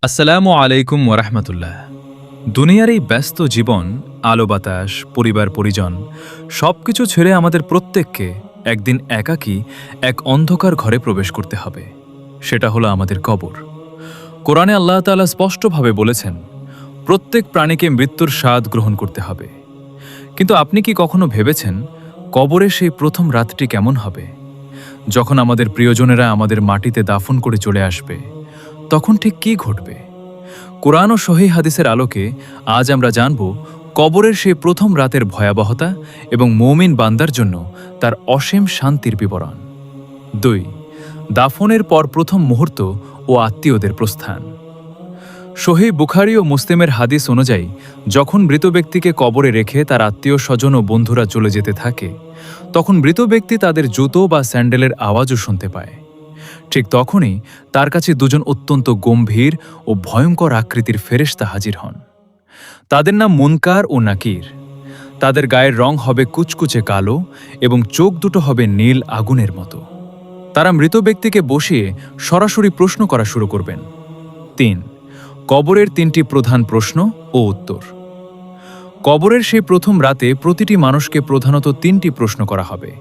আসসালামু আলাইকুম ওরহমতুল্লাহ। দুনিয়ার এই ব্যস্ত জীবন, আলো বাতাস, পরিবার পরিজন সবকিছু ছেড়ে আমাদের প্রত্যেককে একদিন একাকী এক অন্ধকার ঘরে প্রবেশ করতে হবে। সেটা হলো আমাদের কবর। কোরআনে আল্লাহ তাআলা স্পষ্টভাবে বলেছেন, প্রত্যেক প্রাণীকে মৃত্যুর স্বাদ গ্রহণ করতে হবে। কিন্তু আপনি কি কখনো ভেবেছেন কবরে সেই প্রথম রাতটি কেমন হবে? যখন আমাদের প্রিয়জনেরা আমাদের মাটিতে দাফন করে চলে আসবে, তখন ঠিক কী ঘটবে? কোরআন ও সহিহ হাদিসের আলোকে আজ আমরা জানব কবরের সেই প্রথম রাতের ভয়াবহতা এবং মুমিন বান্দার জন্য তার অসীম শান্তির বিবরণ। ২. দাফনের পর প্রথম মুহূর্ত ও আত্মীয়দের প্রস্থান। সহিহ বুখারী ও মুসলিমের হাদিস অনুযায়ী যখন মৃত ব্যক্তিকে কবরে রেখে তার আত্মীয় স্বজন ও বন্ধুরা চলে যেতে থাকে, তখন মৃত ব্যক্তি তাদের জুতো বা স্যান্ডেলের আওয়াজও শুনতে পায়। ঠিক তখনই তার কাছে দুজন অত্যন্ত গম্ভীর ও ভয়ঙ্কর আকৃতির ফেরেশতা হাজির হন। তাদের নাম মুনকার ও নাকির। তাদের গায়ের রং হবে কুচকুচে কালো এবং চোখ দুটো হবে নীল আগুনের মতো। তারা মৃত ব্যক্তিকে বসিয়ে সরাসরি প্রশ্ন করা শুরু করবেন। ৩. কবরের ৩টি প্রধান প্রশ্ন ও উত্তর। কবরের সেই প্রথম রাতে প্রতিটি মানুষকে প্রধানত ৩টি প্রশ্ন করা হবে।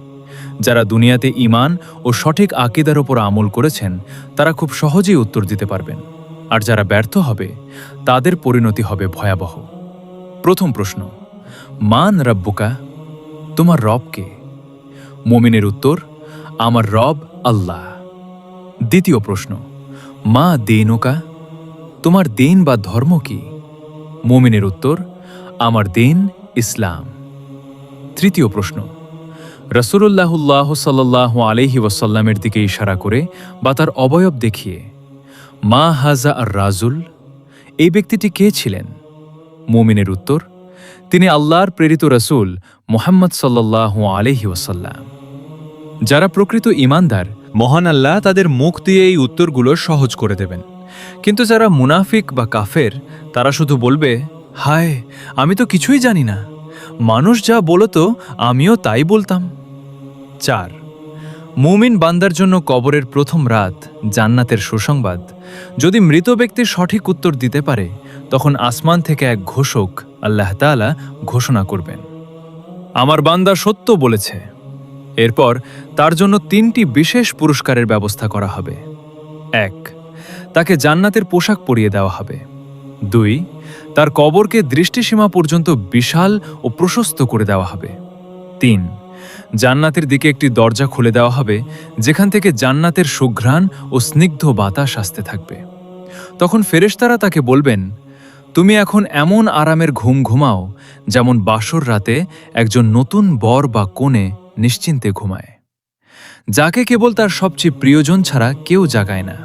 যারা দুনিয়াতে ঈমান ও সঠিক আকীদার ওপর আমল করেছেন তারা খুব সহজেই উত্তর দিতে পারবেন, আর যারা ব্যর্থ হবে তাদের পরিণতি হবে ভয়াবহ। প্রথম প্রশ্ন, মান রব্বুকা, তোমার রব কে? মুমিনের উত্তর, আমার রব আল্লাহ। দ্বিতীয় প্রশ্ন, মা দীনুকা, তোমার দিন বা ধর্ম কি? মুমিনের উত্তর, আমার দিন ইসলাম। তৃতীয় প্রশ্ন, রাসূলুল্লাহ সাল্লাল্লাহু আলাইহি ওয়াসাল্লামের দিকে ইশারা করে বা তার অবয়ব দেখিয়ে, মা হাজা আর রাজুল, এই ব্যক্তিটি কে ছিলেন? মুমিনের উত্তর, তিনি আল্লাহর প্রেরিত রাসূল মুহাম্মদ সাল্লাল্লাহু আলাইহি ওয়াসাল্লাম। যারা প্রকৃত ঈমানদার, মহান আল্লাহ তাদের মুখ দিয়ে এই উত্তরগুলো সহজ করে দেবেন। কিন্তু যারা মুনাফিক বা কাফের, তারা শুধু বলবে, হায়, আমি তো কিছুই জানি না, মানুষ যা বলতো আমিও তাই বলতাম। ৪. মুমিন বান্দার জন্য কবরের প্রথম রাত জান্নাতের সুসংবাদ। যদি মৃত ব্যক্তি সঠিক উত্তর দিতে পারে, তখন আসমান থেকে এক ঘোষক আল্লাহ তাআলা ঘোষণা করবেন, আমার বান্দা সত্য বলেছে। এরপর তার জন্য ৩টি বিশেষ পুরস্কারের ব্যবস্থা করা হবে। ১. তাকে জান্নাতের পোশাক পরিয়ে দেওয়া হবে। ২. তার কবরকে দৃষ্টিসীমা পর্যন্ত বিশাল ও প্রশস্ত করে দেওয়া হবে। ৩. জান্নাতের দিকে একটি দরজা খুলে দেওয়া হবে, যেখান থেকে জান্নাতের সুঘ্রাণ ও স্নিগ্ধ বাতাস আসতে থাকবে। তখন ফেরেশতারা তাকে বলবেন, তুমি এখন এমন আরামের ঘুম ঘুমাও যেমন বাসর রাতে একজন নতুন বর বা কনে নিশ্চিন্তে ঘুমায়, যাকে কেবল তার সবচেয়ে প্রিয়জন ছাড়া কেউ জাগায় না।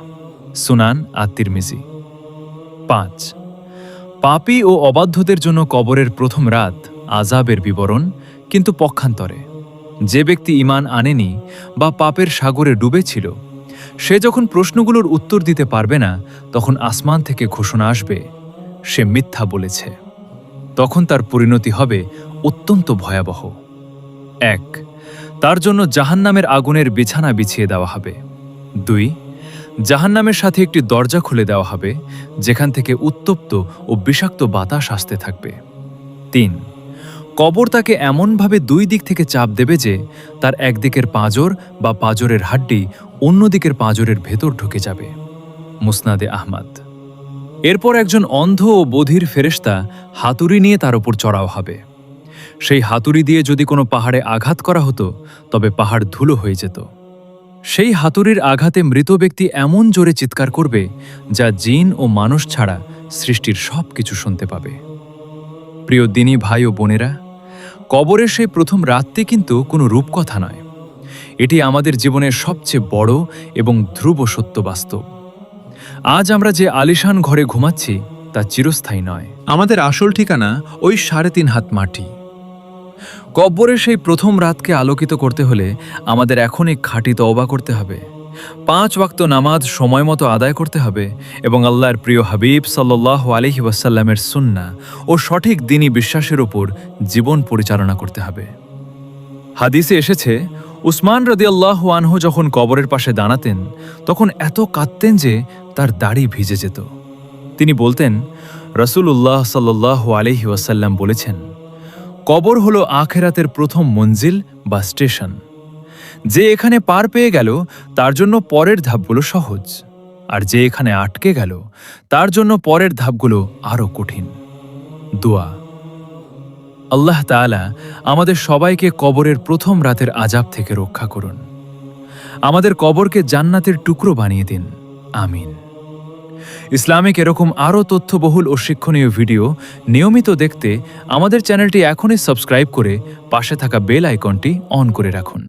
সুনান আত-তিরমিজি। ৫. পাপী ও অবাধ্যদের জন্য কবরের প্রথম রাত আযাবের বিবরণ, কিন্তু পক্ষান্তরে। যে ব্যক্তি ঈমান আনেনি বা পাপের সাগরে ডুবেছিল, সে যখন প্রশ্নগুলোর উত্তর দিতে পারবে না, তখন আসমান থেকে ঘোষণা আসবে, সে মিথ্যা বলেছে। তখন তার পরিণতি হবে অত্যন্ত ভয়াবহ। ১. তার জন্য জাহান্নামের আগুনের বিছানা বিছিয়ে দেওয়া হবে। ২. জাহান্নামের সাথে একটি দরজা খুলে দেওয়া হবে, যেখান থেকে উত্তপ্ত ও বিষাক্ত বাতাস আসতে থাকবে। ৩. কবর তাকে এমনভাবে ২ দিক থেকে চাপ দেবে যে তার একদিকের পাঁজর বা পাঁজরের হাড্ডি অন্যদিকের পাঁজরের ভেতর ঢুকে যাবে। মুসনাদে আহমদ। এরপর একজন অন্ধ ও বধির ফেরেশতা হাতুড়ি নিয়ে তার উপর চড়াও হবে। সেই হাতুড়ি দিয়ে যদি কোনো পাহাড়ে আঘাত করা হতো, তবে পাহাড় ধুলো হয়ে যেত। সেই হাতুড়ির আঘাতে মৃত ব্যক্তি এমন জোরে চিৎকার করবে, যা জিন ও মানুষ ছাড়া সৃষ্টির সব কিছু শুনতে পাবে। প্রিয় দিনী ভাই ও বোনেরা, কবরের সেই প্রথম রাতটি কিন্তু কোনো রূপকথা নয়। এটি আমাদের জীবনের সবচেয়ে বড় এবং ধ্রুব সত্য বাস্তব। আজ আমরা যে আলিশান ঘরে ঘুমাচ্ছি, তা চিরস্থায়ী নয়। আমাদের আসল ঠিকানা ওই ৩.৫ হাত মাটি। কব্বরের সেই প্রথম রাতকে আলোকিত করতে হলে আমাদের এখনই খাঁটি তওবা করতে হবে, ৫ ওয়াক্ত নামাজ সময় মতো আদায় করতে হবে এবং আল্লাহর প্রিয় হাবিব সাল্লাল্লাহু আলাইহি ওয়াসাল্লামের সুন্নাহ ও সঠিক দ্বীনি বিশ্বাসের উপর জীবন পরিচালনা করতে হবে। হাদিসে এসেছে, উসমান রাদিয়াল্লাহু আনহু যখন কবরের পাশে দাঁড়াতেন, তখন এত কাঁদতেন যে তার দাড়ি ভিজে যেত। তিনি বলতেন, রাসূলুল্লাহ সাল্লাল্লাহু আলাইহি ওয়াসাল্লাম বলেছেন, কবর হলো আখেরাতের প্রথম মঞ্জিল বা স্টেশন। যে এখানে পার পেয়ে গেল তার জন্য পরের ধাপগুলো সহজ, আর যে এখানে আটকে গেল তার জন্য পরের ধাপগুলো আরও কঠিন। দোয়া। আল্লাহ তাআলা আমাদের সবাইকে কবরের প্রথম রাতের আযাব থেকে রক্ষা করুন। আমাদের কবরকে জান্নাতের টুকরো বানিয়ে দিন। আমিন। ইসলামিক এরকম আরও তথ্যবহুল ও শিক্ষণীয় ভিডিও নিয়মিত দেখতে আমাদের চ্যানেলটি এখনই সাবস্ক্রাইব করে পাশে থাকা বেল আইকনটি অন করে রাখুন।